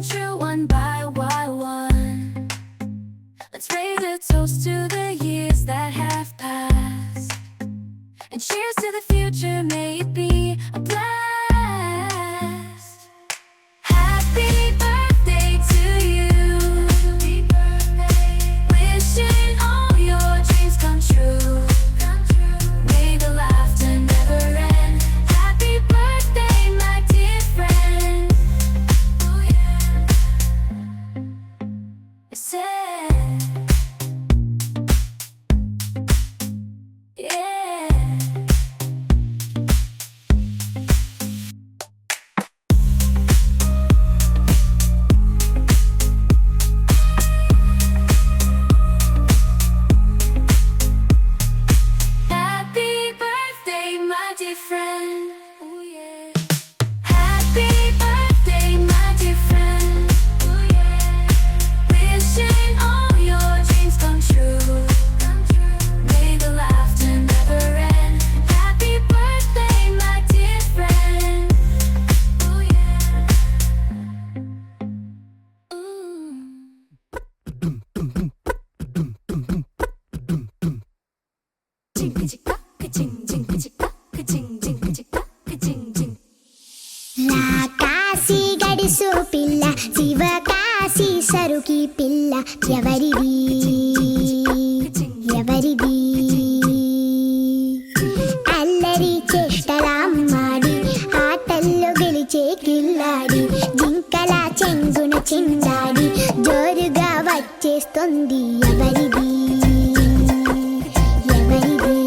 true one by one. Let's raise a toast to the years that have passed, and cheers to the future, may it be a blast. Happy birthday to you. Wishing all your dreams come true. May the laughter never end. Happy birthday, my dear friend. Oh yeah. It said, yeah. Happy birthday, my dear friend. Oh yeah. Happy birthday, my dear friend. Oh yeah. Wishing all your dreams come true. May the laughter never end. Happy birthday, my dear friend. Oh yeah. రాకాసి గడిసు పిల్ల శివకాశి సరుకి పిల్ల ఎవరిది ఎవరిది అల్లరి చేష్టలామ్మాడి ఆటల్లో గెలిచే కిల్లాడి జింకల చెంగున చిందాడి జోరుగా వచ్చేస్తుంది ఎవరిది ఎవరిది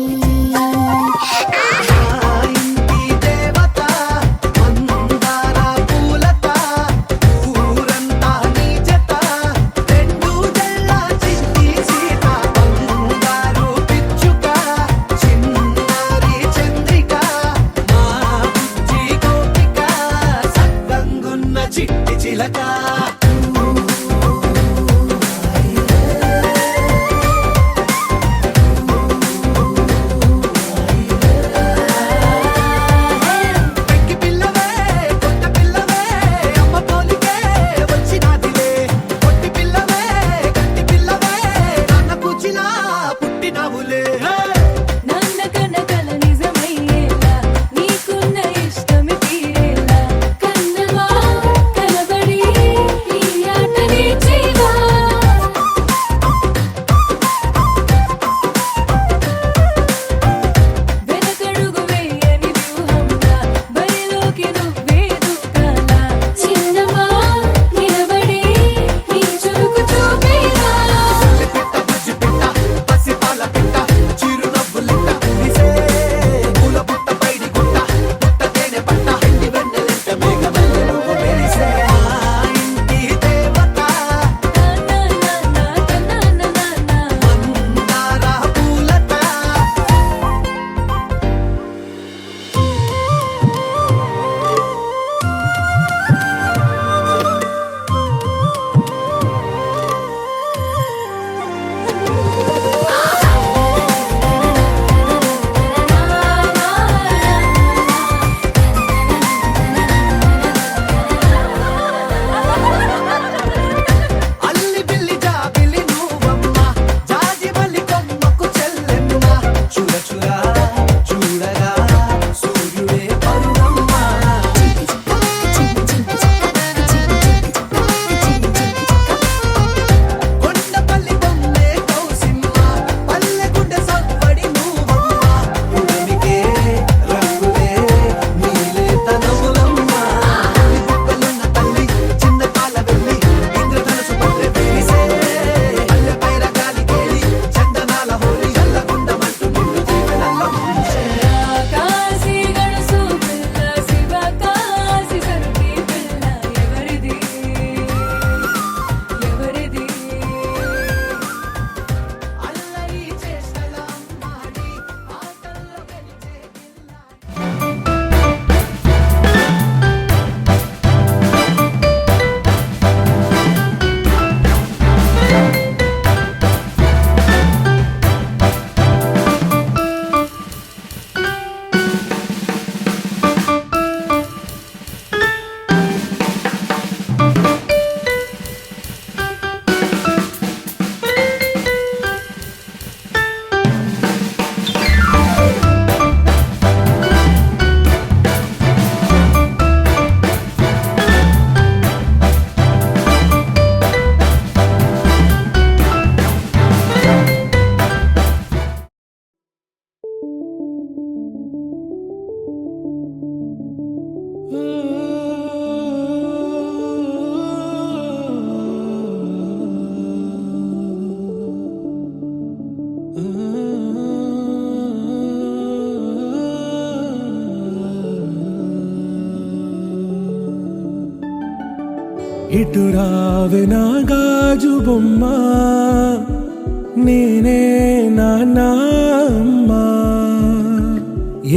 ఇంటి దేవత మందార పూలత ఊరంతా నీ జత రెండు జల్ల చిట్టి సీత బంగారు పిచ్చుక చిన్నారి చంద్రిక మా బుజ్జి గోపిక సక్కంగున్న చిట్టి చిలక ఇటు రావే నా గాజు బొమ్మ నేనే నాన్న అమ్మా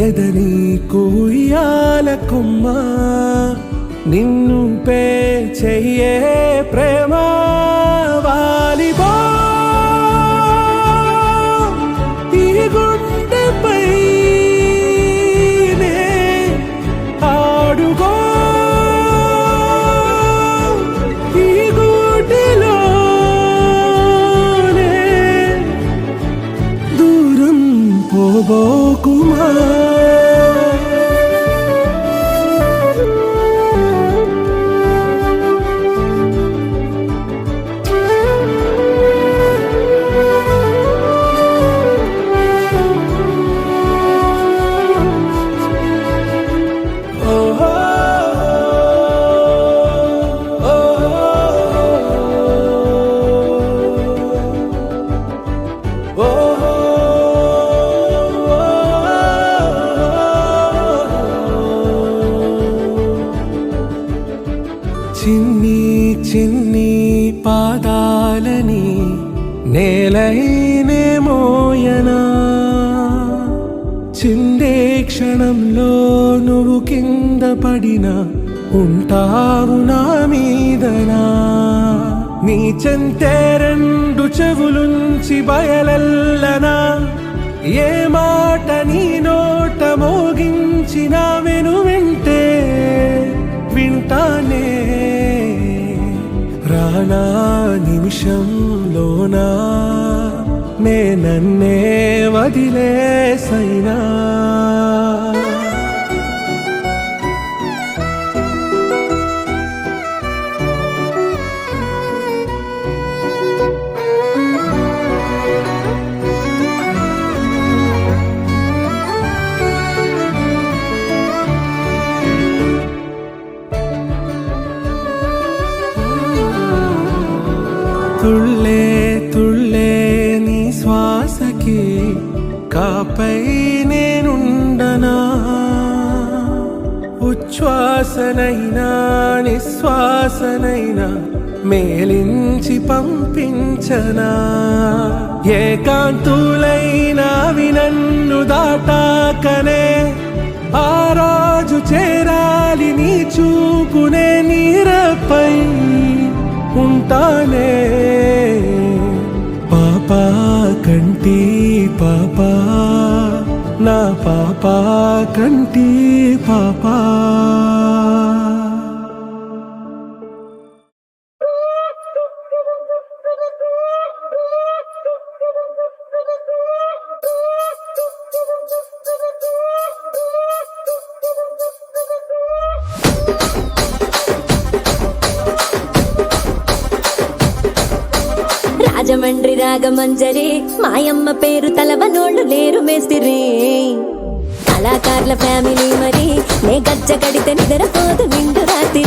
ఎదని కొయ్యాల కొమ్మ నిన్ను పే చెయ్యే ప్రేమ వాలిబా ఈ గుండెపై నే ఆడుగో ఈ గూటిలోనే దూరం పోబోకుమా చిన్ని చిన్ని పాదాలని నేలైనే మోయనా చిందే క్షణంలో నువ్వు కింద పడినా ఉంటావు నా మీదనా నీ చెంతే రెండు చెవులుంచి బయలెల్లనా ఏ మాట నీ నోట మోగించిన వెను వింటే వింటానే రానా నిమిషంలోనా నే నన్నే వదిలేసైనా తుళ్ళే తుళ్ళే నీ శ్వాసకి కాపై నేనుండనా ఉచ్ఛ్వాసనైనా నిశ్వాసనైనా మేలించి పంపించనా ఏకాంతులైనా వినన్ను దాటాకనే ఆ రాజు చేరాలి నీ చూపునే నీరపై ఉంటానే పాపా కంటి పాపా నా పాపా కంటి పాపా రాజమండ్రి రాగమంజరి మాయమ్మ పేరు తలవనోళ్ళు లేరు మేస్తిరి కళాకారుల ఫ్యామిలీ మరి నే గజ్జ కడితే నిద్రపోదు నిండు రాత్రి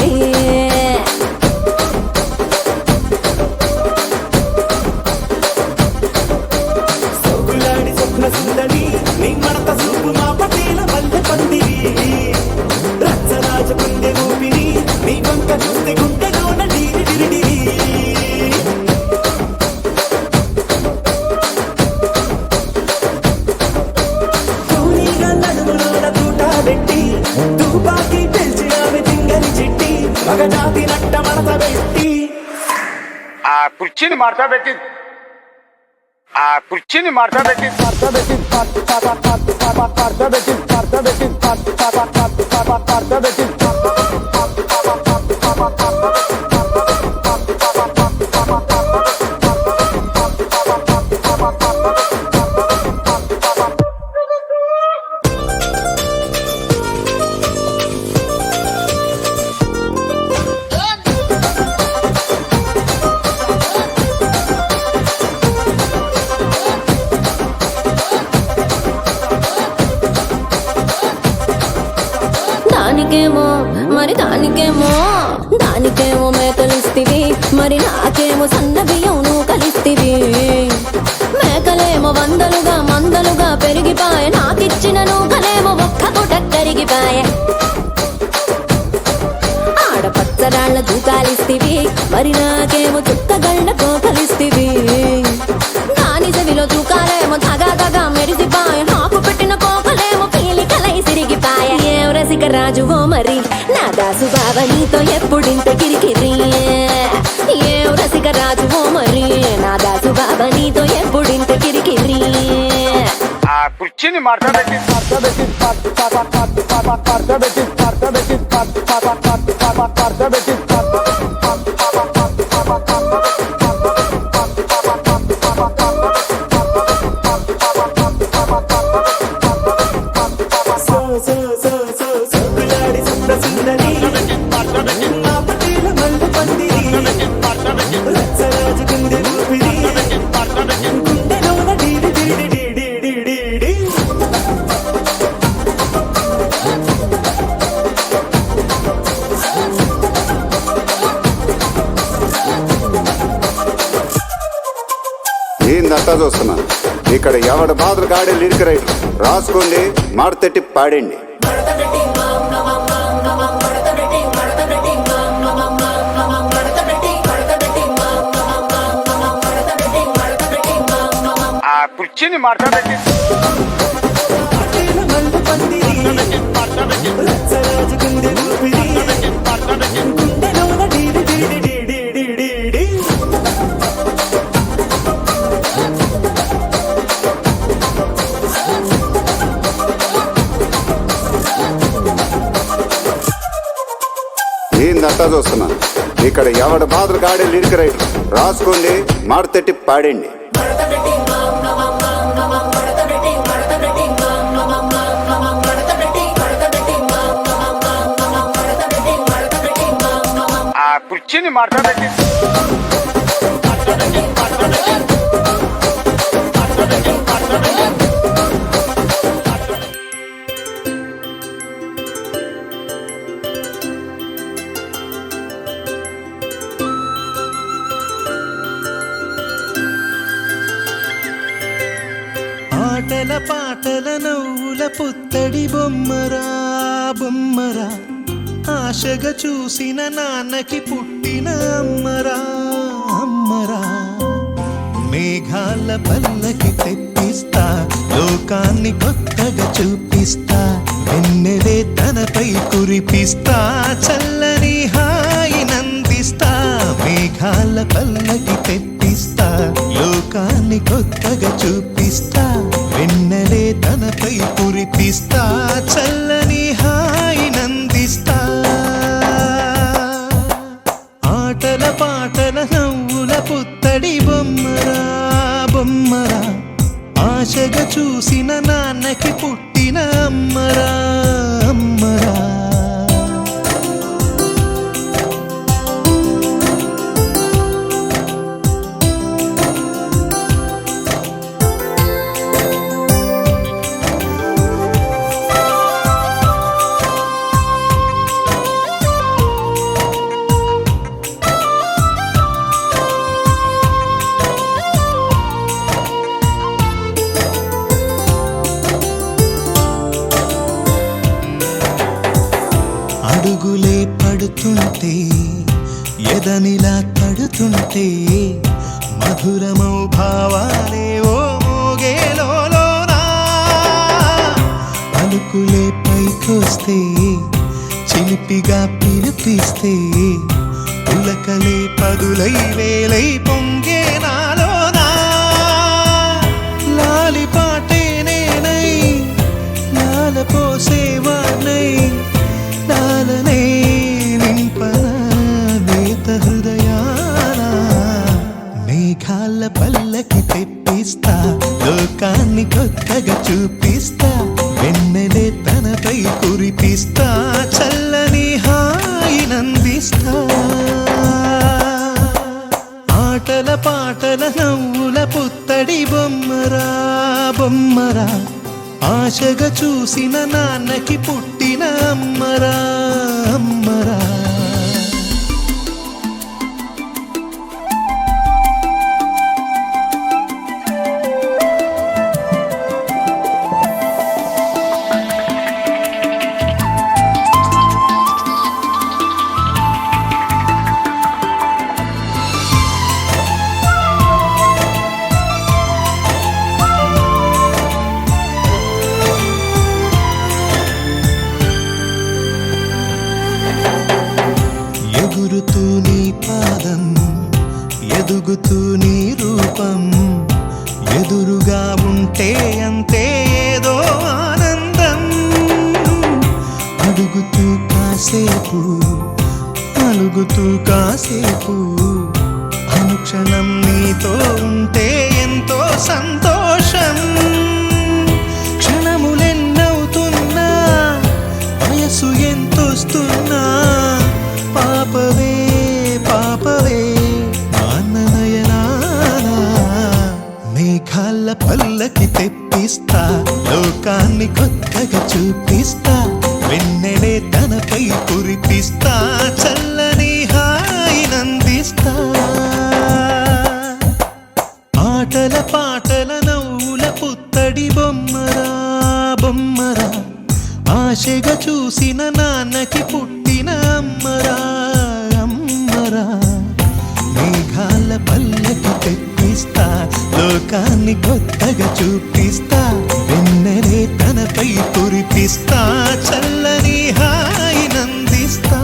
సొగులాడి స్వప్న సుందరి నీ మడత సూపు మా పటేల మల్లె పందిరి రచ్చరాజ కుందె ఊపిరి నీ వంక చూస్తే గుండెలోన డీరి డిరిడిరి తూనీగా నడుములోన తూట పెట్టి తుపాకి పెంచి ఆమె తింగని చిట్టి మగజాతి నట్ట మడత పెట్టి ఆ కుర్చీని మార్తా పెట్టి దానికేమో మరి దానికేమో మేకలిస్తివి మరి నాకేమో సన్న బియ్యం నువ్వు కలిస్తివి మేకలేమో మందలుగా పెరిగిపాయ నాకిచ్చిన నూకలేమో ఒక్క పూట కరిగిపాయ ఆడపచ్చరాళ్ళ దూకాలిస్తివి మరి నాకేమో చుక్కగళ్ళ కోకలిస్తివి. దాని చెవిలో చూకాలేమో తగా తగా మెరిసిపాయ, నాకు పెట్టిన కోకలేమో పీలికలై సిరిగిపాయ. ఏం రసిక రాజువో మరి నా దాసు బావ నీతో ఎప్పుడింత కిరికిరి. ఏం రసిక రాజువో మరి నా దాసు బావ నీతో ఎప్పుడింత కిరికిరి. ఆ కుర్చీని మార్చబెట్టి సోకులాడి సుప్ర సుందరి మా పటేల మల్ల పందిరి రచ్చరాజు కుందె ఊపిరి గుండెలోన డీడి డీడి డీడి డీడి డీ. ఏందంతా చూస్తున్నా ఇక్కడ ఎవడ బాధలు గాడే లిరిక్ రైటర్ రాసుకోండి మాడతెట్టి పాడండి. ఆ కుర్చీని మార్చబెట్టి పటేల మల్ల పందిరి రచ్చరాజు కుందె ఊపిరి గుండెలోన డీడి డీడి డీడి డీడి డీ. ఏందంతా చూస్తున్నా ఇక్కడ ఎవడ బాధలు గాడే లిరిక్ రైటర్ రాసుకోండి మాడతెట్టి పాడండి. ఆ కుర్చీని మార్చబెట్టి ఆటల పాటల నవ్వుల పుత్తడి బొమ్మరా బొమ్మరా, ఆశగా చూసిన నాన్నకి పుట్టిన అమ్మరా అమ్మరా. మేఘాల పల్లకి తెప్పిస్తా, లోకాన్ని కొత్తగా చూపిస్తా, వెన్నెలే తనపై కురిపిస్తా, చల్లని హాయి నందిస్తా. మేఘాల పల్లకి తెప్పిస్తా, లోకాన్ని కొత్తగా చూపిస్తా, వెన్నెలే తనపై కురిపిస్తా, చల్లని హాయి నందిస్తా. ఆటల పాటల నవ్వుల పుత్తడి బొమ్మరా బొమ్మరా, ఆశగా చూసిన నాన్నకి పుట్టిన అమ్మరా అమ్మరా. అడుగులే పడుతుంటే ఎదనిలా తడుతుంటే, మధురమౌ భావాలే ఓ మోగేలోనా. పలుకులే పైకొస్తే చిలిపిగా పిలిపిస్తే, పులకలే పదులై వేలై పొంగే నాలోనా. లాలి పాటే నేనై లాల పోసేవాణ్ణై, లాలనే నింపన నేత హృదయాన. మేఘాల పల్లకి తెప్పిస్తా, లోకాన్ని కొత్తగా చూపిస్తా, వెన్నెలే తనపై కురిపిస్తా, చల్లని హాయి నందిస్తా. ఆటల పాటల నవ్వుల పుత్తడి బొమ్మరా బొమ్మరా, ఆశగా చూసిన నాన్నకి పుట్టిన అమ్మరా అమ్మరా. ఎదుగుతూ నీ రూపం ఎదురుగా ఉంటే అంతే ఏదో ఆనందం అడుగుతూ కాసేపు అలుగుతూ కాసేపు అనుక్షణం నీతో ఉంటే ఎంతో సంతోషం క్షణములెన్నవుతున్నా వయసు ఎంతొస్తున్నా పాపవే పాపవే నాన్ననయనానా మేఘాల పల్లకి తెప్పిస్తా లోకాన్ని కొత్తగా చూపిస్తా వెన్నెలే తనపై కురిపిస్తా చల్లని హాయినందిస్తా ఆటల పాటల నవ్వుల పుత్తడి బొమ్మరా బొమ్మరా ఆశగా చూసిన నాన్నకి పుట్టిన అమ్మరా అమ్మరా మేఘాల పల్లకి తెప్పిస్తా లోకాన్ని కొత్తగా చూపిస్తా వెన్నెలే తనపై కురిపిస్తా చల్లని హాయినందిస్తా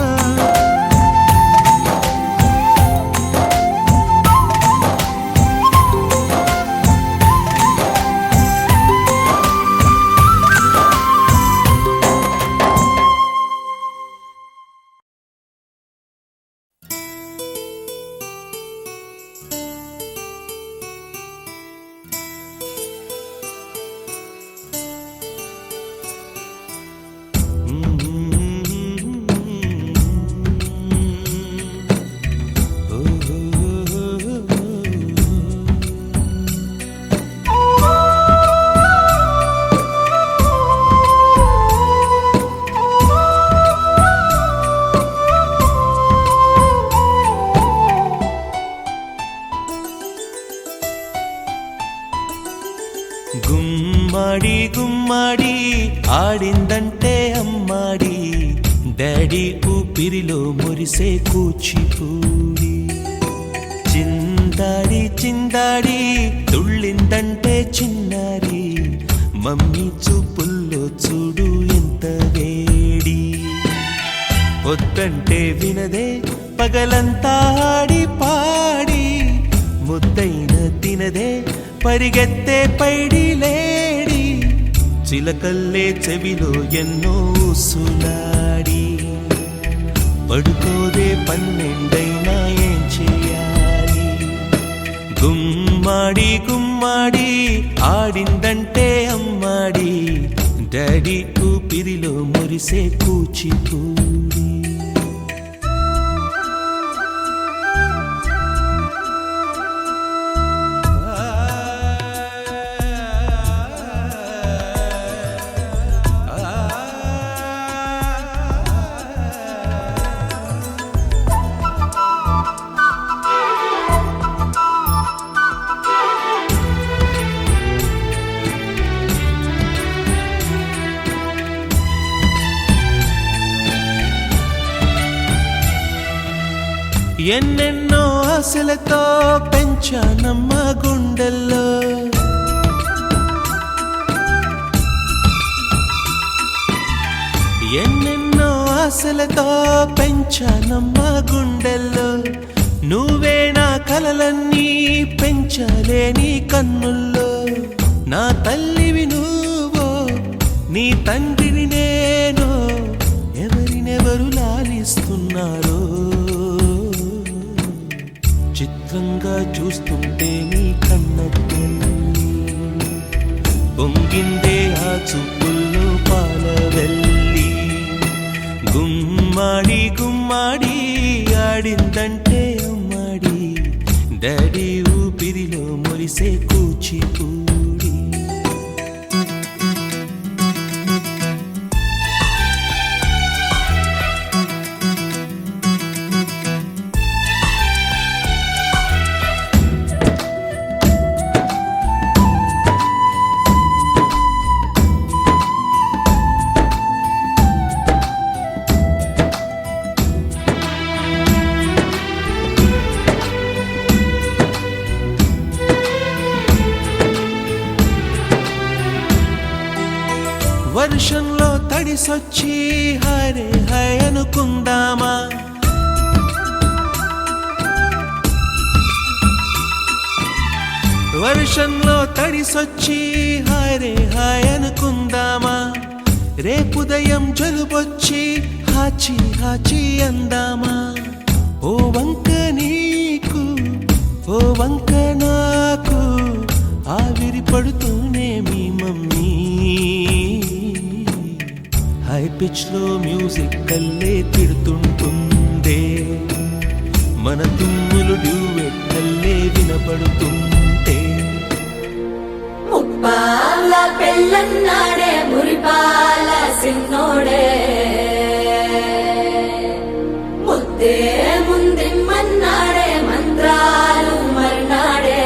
గుమ్మడి గుమ్మడి ఆడిందంటే అమ్మాడి డాడీ ఊపిరిలో మురిసే కూచిపూడి చిందాడి చిందాడి తుళ్ళిందంటే చిన్నారి మమ్మీ చూపుల్లో చూడు ఎంత వేడి వద్దంటే వినదే పగలంతా ఆడి పాడి ముద్దైన తినదే పరిగెత్తే పైడి లేడి చిలకల్లే చెవిలో ఎన్నో సులాడి పడుకోదే పన్నెండైనా ఏం చేయాలి గుమ్మాడి గుమ్మాడి ఆడిందంటే అమ్మాడి డాడీ ఊపిరిలో మురిసే కూచిపూడి ఎన్నెన్నో ఆశలతో పెంచానమ్మ గుండెల్లో ఎన్నెన్నో ఆశలతో పెంచానమ్మ గుండెల్లో నువ్వే నా కలలన్నీ పెంచాలే నీ కన్నుల్లో నా తల్లివి నువ్వో నీ తండ్రిని నేను ఎవరినెవరు లాలిస్తున్నారో చిత్రంగా చూస్తుంటే నీ కన్నెల్లి పొంగిందే ఆ చూపుల్లో పాలవెల్లి గుమ్మాడి గుమ్మాడి ఆడిందంటే అమ్మాడి డాడీ ఊపిరిలో మురిసే కూచిపూడి వర్షంలో తడిసొచ్చి హరే హై అనుకుందామా వర్షంలో తడిసొచ్చి హాయ్ రే హాయ్ అనుకుందామా, రేపుదయం జలుబొచ్చి హాచి హాచి అందామా. ఓ వంక నీకు ఓ వంక నాకు ఆవిరి పడుతూనే మీ మమ్మీ. హై పిచ్ లో మ్యూజిక్ కల్లే తిడుతుంటుందే, మన తుమ్ములు డ్యూయెట్ కల్లే వినపడుతుంటే. ముప్పాల పెళ్ళన్నాడే మురిపాల సిన్నోడే, ముద్దే ముందిమ్మన్నాడే మంత్రాలు మర్నాడే.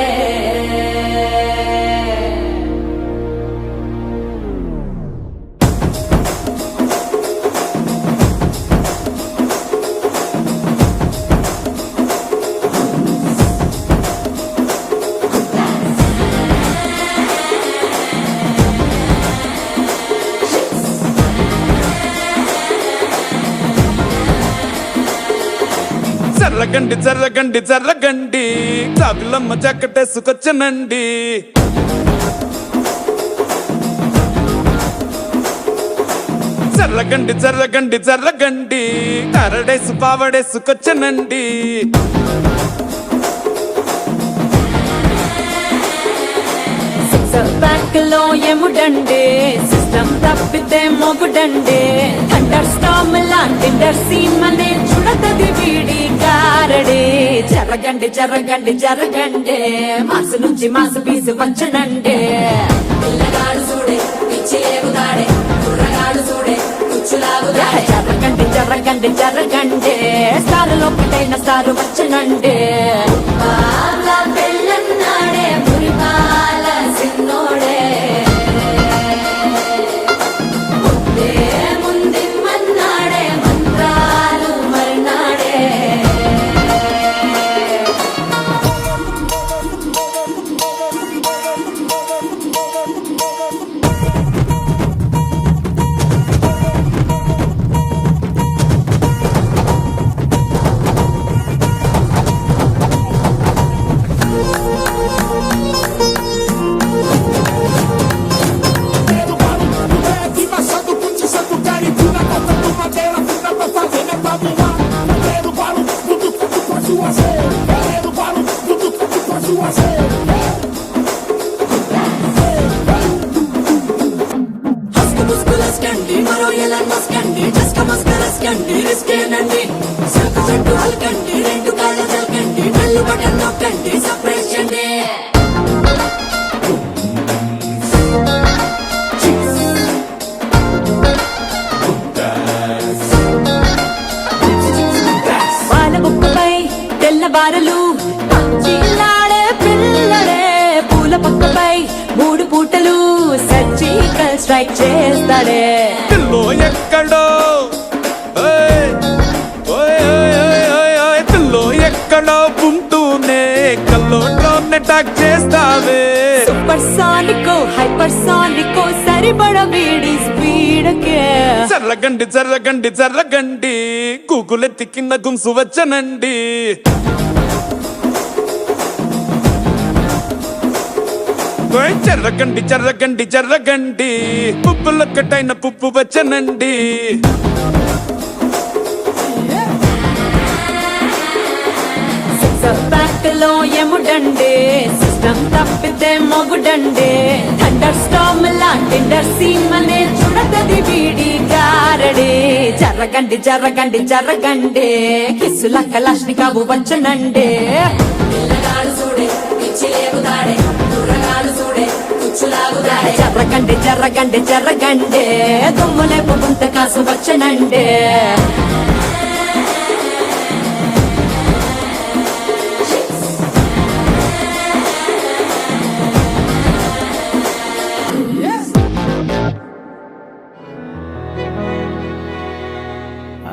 జర్రగండి జర్రగండి జర్రగండి కాకులమ్మ చక్కటేసుకొచ్చనండి. జర్రగండి జర్రగండి జర్రగండి కరడేసు పావడేసుకొచ్చనండి. బ్యాంక్ లో ఎముడండే, సిస్టమ్ తప్పితే మొగుడండే. థండర్ స్టామ్ లాంటి సీమనే చుడతది వీడి కారడే. జరగండి జరగండి జరగండే, మాసు నుంచి మాసు పీసు వంచనండే. పిల్లగాడు చూడే పిచ్చి లేగుతాడే, కుర్రగాడు చూడే కుచ్చులాగుతాడే. జరగండి జరగండి జరగండే, స్టారులో ఒకటైన స్టారు వచ్చనండే. పెళ్ళన్నాడే మురిపాల సిన్నోడే, ముద్దే ముందిమ్మన్నాడే మంత్రాలు మర్నాడే. మరో ఎలా మస్కండి జస్క మస్కరస్కండి రిస్కేనండి. సరుకు చెట్టు అల్కండి, రెండు కాళ్ళ చల్కండి, కళ్ళు బటన్ నొక్కండి సర్ప్రైజ్ చేయండి. పాల బుక్కపై తెల్లబారలు చిల్లాడే పిల్లడే, పూల పక్కపై 3 పూటలు సర్జికల్ స్ట్రైక్ చేస్తాడే. పిల్లో ఎక్కడో ఓయ్ ఓయ్ ఓయ్ ఓయ్ ఓయ్, పిల్లో ఎక్కడో ఉంటూనే కల్లోట్లోనే అటాక్ చేస్తావే. సూపర్ సానికో హైపర్ సానికో సరిపడ వీడి స్పీడ్కే. జర్రగండి జర్రగండి జర్రగండి గూగులెత్తి కింద గుంసు వచ్చనండి. జర్రగండి జర్రగండి జర్రగండి పుప్పులొక్కటైన పుప్పు వచ్చనండి. బ్యాంక్ లో ఎముడండే, సిస్టమ్ తప్పితే మొగుడండే. థండర్ స్టామ్ లాంటి సీమనే చుడతది వీడి కారడే. జరగండి జరగండి జరగండి కిస్సుల కలాష్ని కావు వచ్చనండే. పిల్లగాడు చూడే పిచ్చి లేగుతాడే, కుర్రగాడు చూడే కుచ్చులాగుతాడే. జరగండి జరగండి జరగండి దుమ్ములేపు గుంత కాసు వచ్చనండే.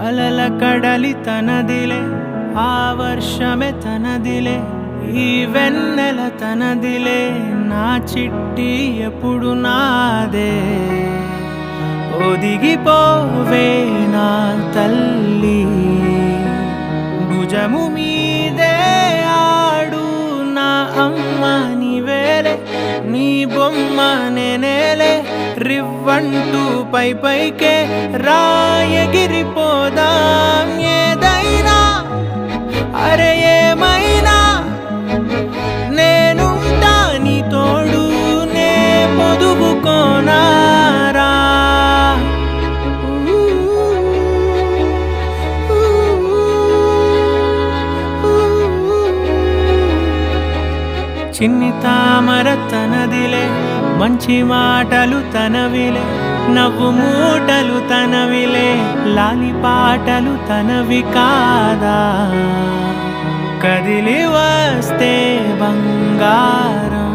అలల కడలి తనదిలే, ఆ వర్షమే తనదిలే, ఈ వెన్నెల తనదిలే, నా చిట్టి ఎప్పుడు నాదే. ఒదిగిపోవే నా తల్లి, భుజము మీదే ఆడు నా అమ్మ నీవేలే. రివ్వంటూ పై పైకే రాయగిరిపోదాం ఏదైనా అరే ఏమైనా నేనుంటా నీ తోడు నే పొదుపుకోనారా చిన్ని తామర తనదిలే మంచి మాటలు తనవిలే నవ్వు మూటలు తనవిలే లాలి పాటలు తనవి కాదా కదిలి వస్తే బంగారం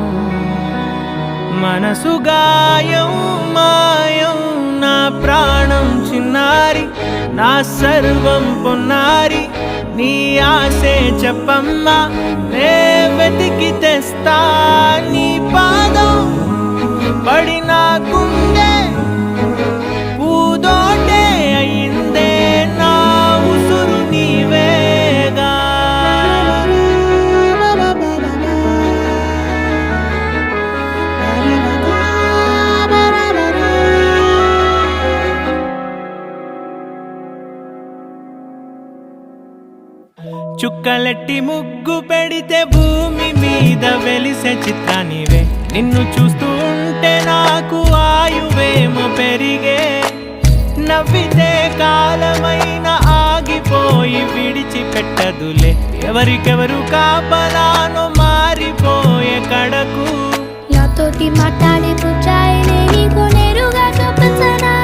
మనసు గాయం మాయం నా ప్రాణం చిన్నారి నా సర్వం పొన్నారి నీ ఆశే చెప్పమ్మా నే వెతికి తెస్తా నీ పాదం పడిన గుండె పూదోటే అయిందే నా ఉసురు నీవేగా చుక్కలెట్టి ముగ్గు పెడితే భూమి మీద వెలిసే చిత్రానివే నిన్ను చూస్తూ ఉంటే నాకు ఆయువేమో పెరిగే నవ్వితే కాలమైన ఆగిపోయి విడిచిపెట్టదులే ఎవరికెవరు కాపలానో మారిపోయే కడకు నాతోటి మాట్లాడే పుచ్చాయినే నీకు నేరుగా చూపించనా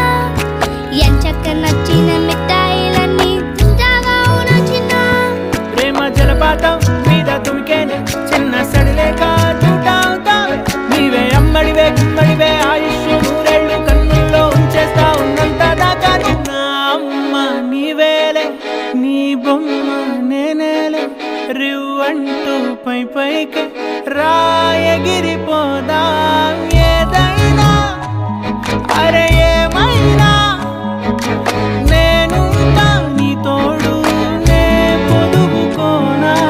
ఎంచక్క నచ్చిన మిఠాయిలన్నీ తింటావా నచ్చిన ప్రేమ జలపాతం మీద తుమికేనే చిన్న సడిలేక చూటావుతావే నీవే అమ్మడివే గుమ్మడివే ఆయుష్ నూరేళ్ళు కన్నుల్లో ఉంచేస్తా ఉన్నంత దాకా నా అమ్మ నీవేలే నీ బొమ్మ నేనేలే రివ్వంటూ పై పైకి రాయగిరిపోదాం ఏదైనా అరే ఏమైనా నేనుంటా నీ తోడు నే పొదుపుకోనారా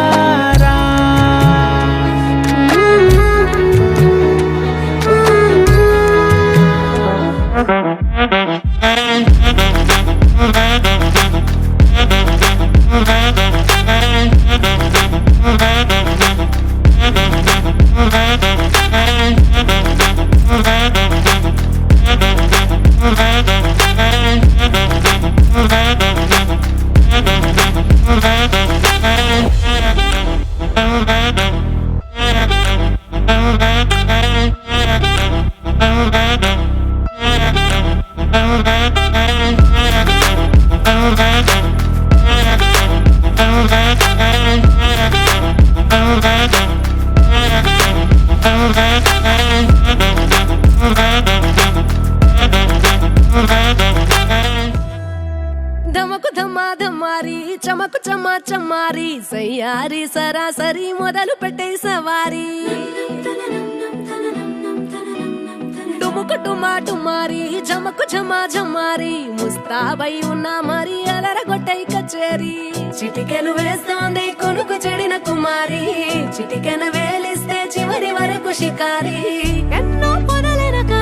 ధమకు ధమ్మా ధమ్మారి చమకు చమ్మా చమ్మారి సయ్యారి సరాసరి మొదలు పెట్టే సవారి డుముకు డుమా డుమారి జమకు ఝమా ఝమారి ముస్తాబై ఉన్నా మరి అలరగొట్టై కచేరి చిటికెలు వేస్తోంది కొనుకు చెడిన కుమారి చిటికెన వేలిస్తే చివరి వరకు షికారి ఎన్నో పొదలెనక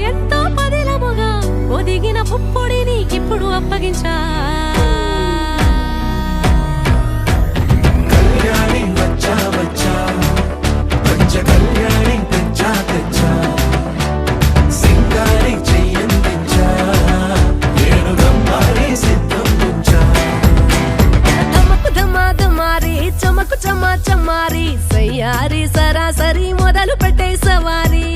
ఎంతో పదిలముగా ఒదిగిన పుప్పొడి నీకిప్పుడు అప్పగించా కళ్యాణి వచ్చా వచ్చా పంచ కళ్యాణి తెచ్చా తెచ్చా సింగారి చెయ్యందించా ఏడు గమ్మారి సిద్ధం ఉంచా ధమకు ధమా ధమారి చమకు చమా చమ్మారి సయ్యారి సరాసరి మొదలు పెట్టే సవారి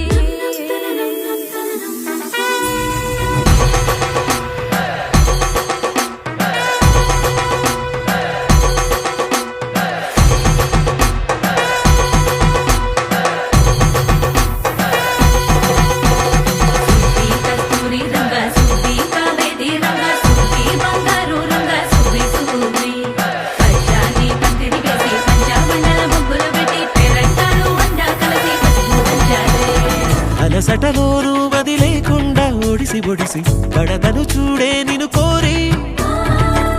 అలసటలోను వది లేకుండా ఒడిసి ఒడిసి పడదను చూడే నిన్ను కోరి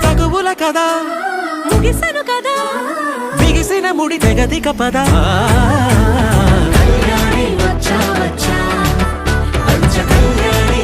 తగువుల కదా ముగిసను కదా బిగిసిన ముడి తెగదిక పద కళ్యాణి వచ్చా వచ్చా పంచ కళ్యాణి